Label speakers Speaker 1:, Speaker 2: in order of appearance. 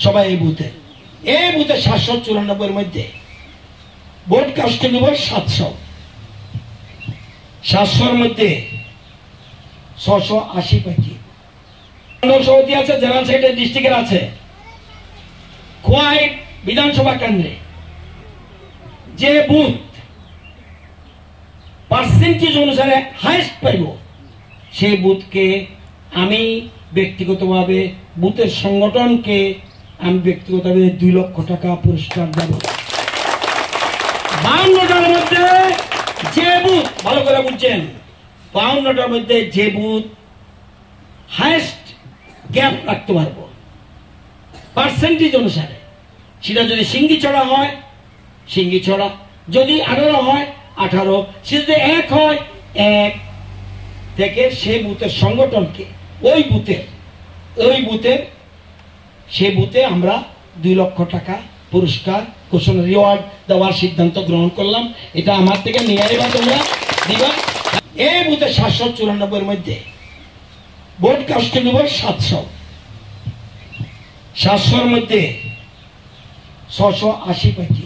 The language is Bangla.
Speaker 1: সবাই এই বুথে 794 মধ্যে ভোট কাস্ট নিব 700 মধ্যে 680 পাইছি। সভাপতি আছে, জেনারেল সেক্রেটারি ডিস্ট্রিক্টের আছে। খোয়াই বিধানসভা কেন্দ্রে যে বুথ পার্সেন্টেজ অনুসারে হাইস্ট পাইব সেই বুথকে আমি ব্যক্তিগতভাবে বুথের সংগঠনকে আমি ব্যক্তিগতভাবে 2 লক্ষ টাকা পুরস্কার দেব। 52টার মধ্যে যে বুথ, ভালো করে বুঝছেন, 52টার মধ্যে যে বুথ হাইস্ট গ্যাপ রাখতে পারবো পার্সেন্টেজ অনুসারে, সেটা যদি সিঙ্গিছড়া হয় সিঙ্গিছড়া, যদি 18 হয় 18, সে যদি 1 হয় 1 থেকে সে বুথের সংগঠনকে ওই বুথে আমরা 2 লক্ষ টাকা পুরস্কার ঘোষণা রিওয়ার্ড দেওয়ার সিদ্ধান্ত গ্রহণ করলাম। এটা আমার থেকে নিয়ে আসবা, তোমরা দিবা। এই বুথে 794 মধ্যে ভোট কাস্ট নিব 700 মধ্যে 680 পাইছি।